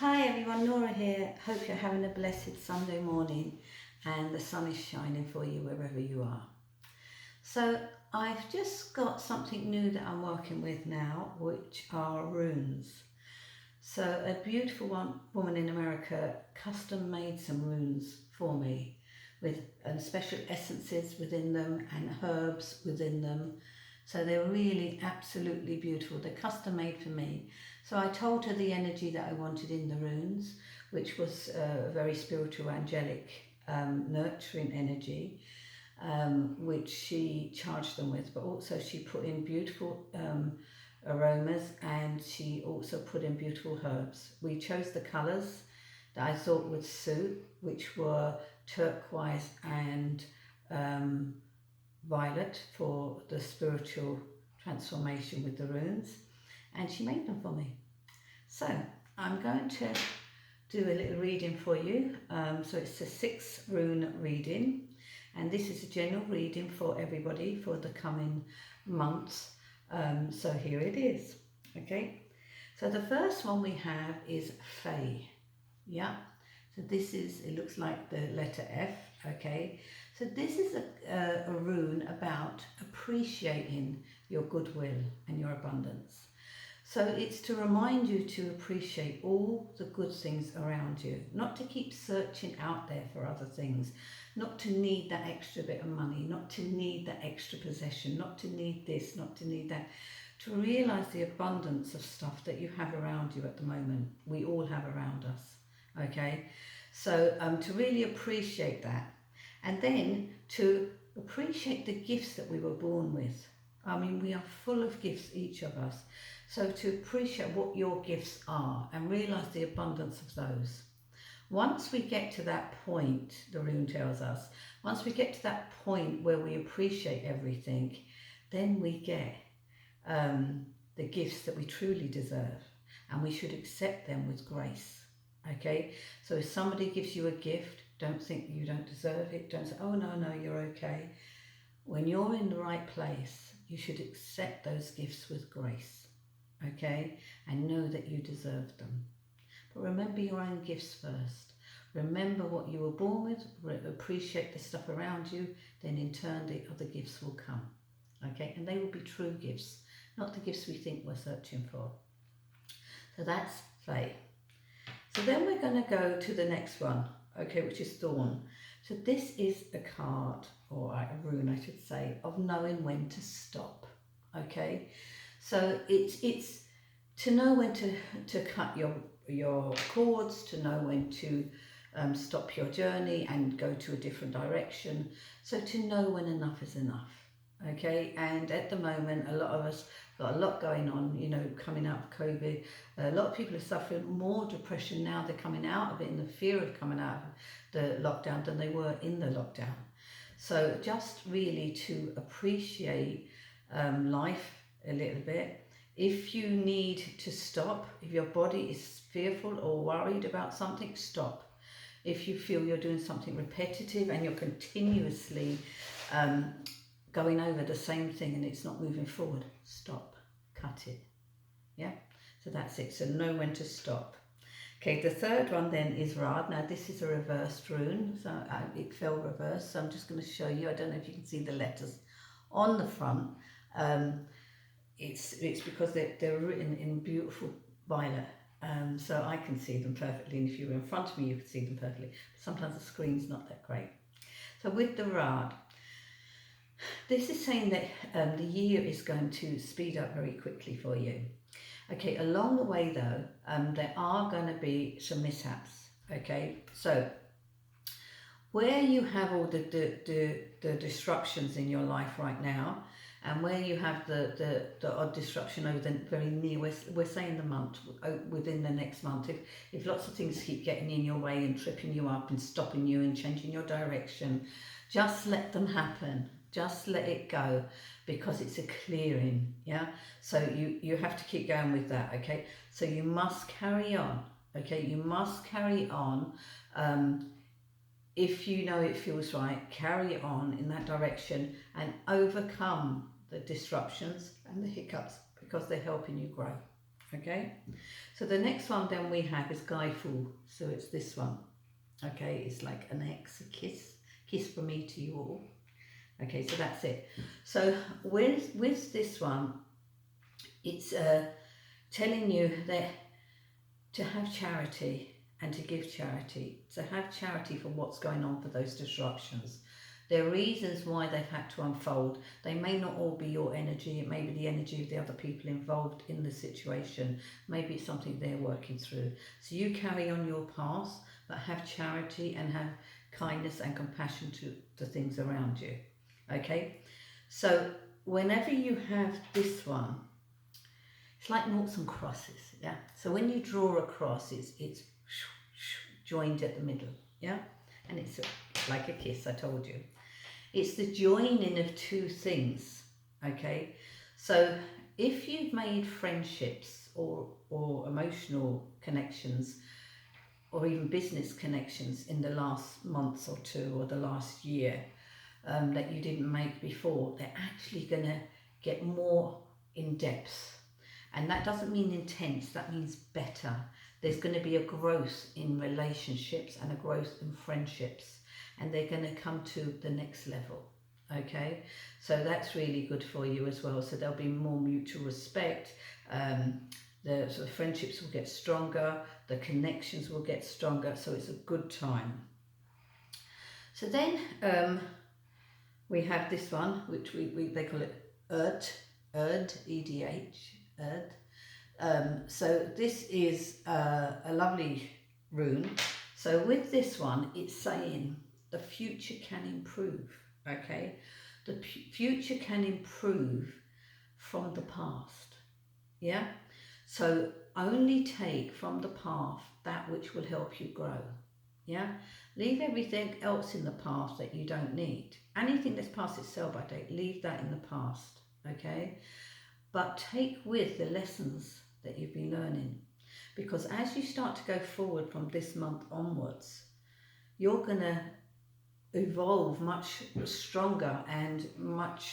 Hi everyone, Norah here. Hope you're having a blessed Sunday morning and the sun is shining for you wherever you are. So I've just got something new that I'm working with now, which are runes. So a beautiful woman in America custom made some runes for me with special essences within them and herbs within them. So they're really absolutely beautiful. They're custom made for me. So I told her the energy that I wanted in the runes, which was a very spiritual, angelic, nurturing energy, which she charged them with, but also she put in beautiful aromas, and she also put in beautiful herbs. We chose the colours that I thought would suit, which were turquoise and violet for the spiritual transformation with the runes, and she made them for me. So I'm going to do a little reading for you. So it's a 6 rune reading, and this is a general reading for everybody for the coming months. So here it is. Okay, so the first one we have is Fae. Yeah, so this is, it looks like the letter F. Okay, so this is a rune about appreciating your goodwill and your abundance. So it's to remind you to appreciate all the good things around you, not to keep searching out there for other things, not to need that extra bit of money, not to need that extra possession, not to need this, not to need that, to realise the abundance of stuff that you have around you at the moment. We all have around us, okay? So to really appreciate that, and then to appreciate the gifts that we were born with. I mean, we are full of gifts, each of us. So to appreciate what your gifts are and realise the abundance of those. Once we get to that point, the rune tells us, once we get to that point where we appreciate everything, then we get the gifts that we truly deserve, and we should accept them with grace. Okay, so if somebody gives you a gift, don't think you don't deserve it. Don't say, oh no, you're okay. When you're in the right place, you should accept those gifts with grace, okay, and know that you deserve them. But remember your own gifts first. Remember what you were born with, appreciate the stuff around you, then in turn the other gifts will come, okay, and they will be true gifts, not the gifts we think we're searching for. So that's Fae. So then we're going to go to the next one, okay, which is Thorn. So this is a card, or a rune I should say, of knowing when to stop, okay? So it's to know when to cut your cords, to know when to stop your journey and go to a different direction. So to know when enough is enough, okay? And at the moment, a lot of us got a lot going on, you know, coming out of COVID. A lot of people are suffering more depression now. They're coming out of it in the fear of coming out of the lockdown than they were in the lockdown. So just really to appreciate life a little bit. If you need to stop, if your body is fearful or worried about something, stop. If you feel you're doing something repetitive and you're continuously going over the same thing and it's not moving forward, stop, cut it. Yeah, so that's it. So know when to stop. Okay, the third one then is Rad. Now this is a reversed rune, so it fell reversed. So I'm just going to show you. I don't know if you can see the letters on the front. It's because they're written in beautiful violet. So I can see them perfectly, and if you were in front of me you could see them perfectly. Sometimes the screen's not that great. So with the Rad, this is saying that the year is going to speed up very quickly for you. Okay, along the way though, there are going to be some mishaps. Okay, so where you have all the disruptions in your life right now, and where you have the odd disruption over the very near, we're saying the month, within the next month, if lots of things keep getting in your way and tripping you up and stopping you and changing your direction, just let them happen. Just let it go, because it's a clearing, yeah? So you have to keep going with that, okay? So you must carry on, okay? You must carry on. If you know it feels right, carry on in that direction and overcome the disruptions and the hiccups, because they're helping you grow, Okay, so the next one then we have is Guyful. So it's this one. Okay, it's like an X, a kiss from me to you all. Okay, so that's it. So with this one, it's telling you that to have charity and to give charity, to have charity for what's going on, for those disruptions. There are reasons why they've had to unfold. They may not all be your energy. It may be the energy of the other people involved in the situation. Maybe it's something they're working through. So you carry on your path, but have charity and have kindness and compassion to the things around you. Okay, so whenever you have this one, it's like noughts and crosses, yeah? So when you draw a cross, it's joined at the middle, yeah? And it's like a kiss, I told you. It's the joining of two things, okay? So if you've made friendships or emotional connections or even business connections in the last month or two or the last year that you didn't make before, they're actually going to get more in depth. And that doesn't mean intense, that means better. There's going to be a growth in relationships and a growth in friendships, and they're going to come to the next level. Okay, so that's really good for you as well. So there'll be more mutual respect. The sort of friendships will get stronger, the connections will get stronger, so it's a good time. So then we have this one, which they call it Erd, E-D-H, Erd. So this is a lovely rune. So with this one, it's saying the future can improve, okay? The future can improve from the past, yeah? So only take from the past that which will help you grow, yeah? Leave everything else in the past that you don't need. Anything that's past its sell-by date, leave that in the past, okay? But take with the lessons that you've been learning, because as you start to go forward from this month onwards, you're going to evolve much stronger and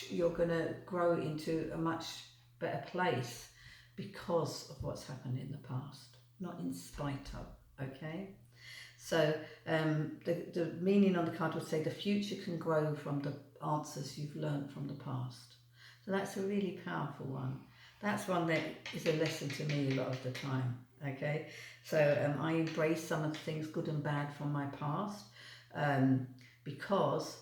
you're going to grow into a much better place because of what's happened in the past, not in spite of, okay? So the meaning on the card would say the future can grow from the answers you've learned from the past. So that's a really powerful one. That's one that is a lesson to me a lot of the time, okay? So I embrace some of the things, good and bad, from my past, because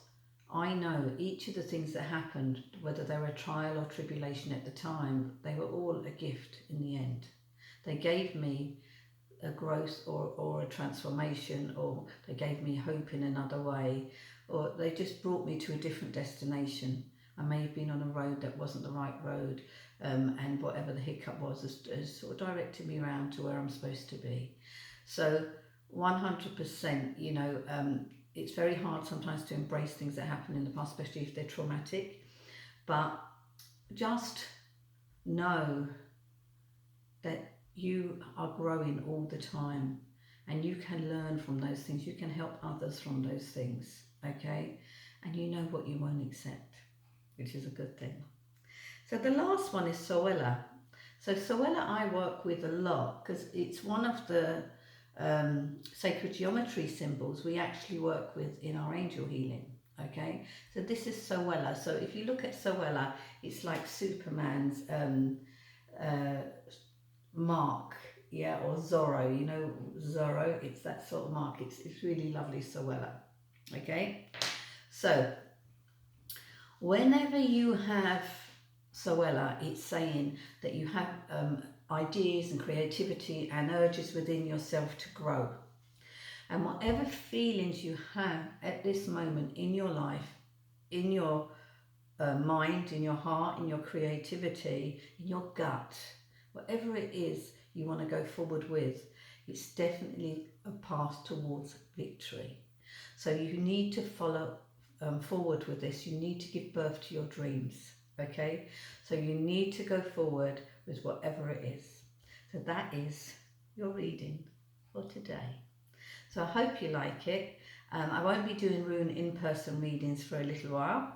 I know each of the things that happened, whether they were a trial or tribulation at the time, they were all a gift in the end. They gave me a growth or a transformation, or they gave me hope in another way, or they just brought me to a different destination. I may have been on a road that wasn't the right road, and whatever the hiccup was has sort of directed me around to where I'm supposed to be. So 100%, you know, it's very hard sometimes to embrace things that happen in the past, especially if they're traumatic, but just know that you are growing all the time and you can learn from those things, you can help others from those things, okay? And you know what you won't accept, which is a good thing. So the last one is sowella. So sowella I work with a lot because it's one of the sacred geometry symbols we actually work with in our angel healing, okay? So this is sowella. So if you look at sowella, it's like Superman's mark, yeah, or Zorro, you know, Zorro, it's that sort of mark. It's really lovely sowella, okay? So whenever you have sowella, it's saying that you have ideas and creativity and urges within yourself to grow. And whatever feelings you have at this moment in your life, in your mind, in your heart, in your creativity, in your gut, whatever it is you want to go forward with, it's definitely a path towards victory. So you need to follow forward with this. You need to give birth to your dreams, okay? So you need to go forward with whatever it is. So that is your reading for today. So I hope you like it. I won't be doing rune in-person readings for a little while,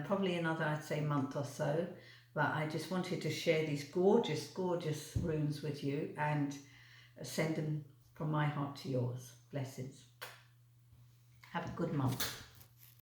probably another, I'd say, month or so. but I just wanted to share these gorgeous, gorgeous runes with you and send them from my heart to yours. Blessings. Have a good month.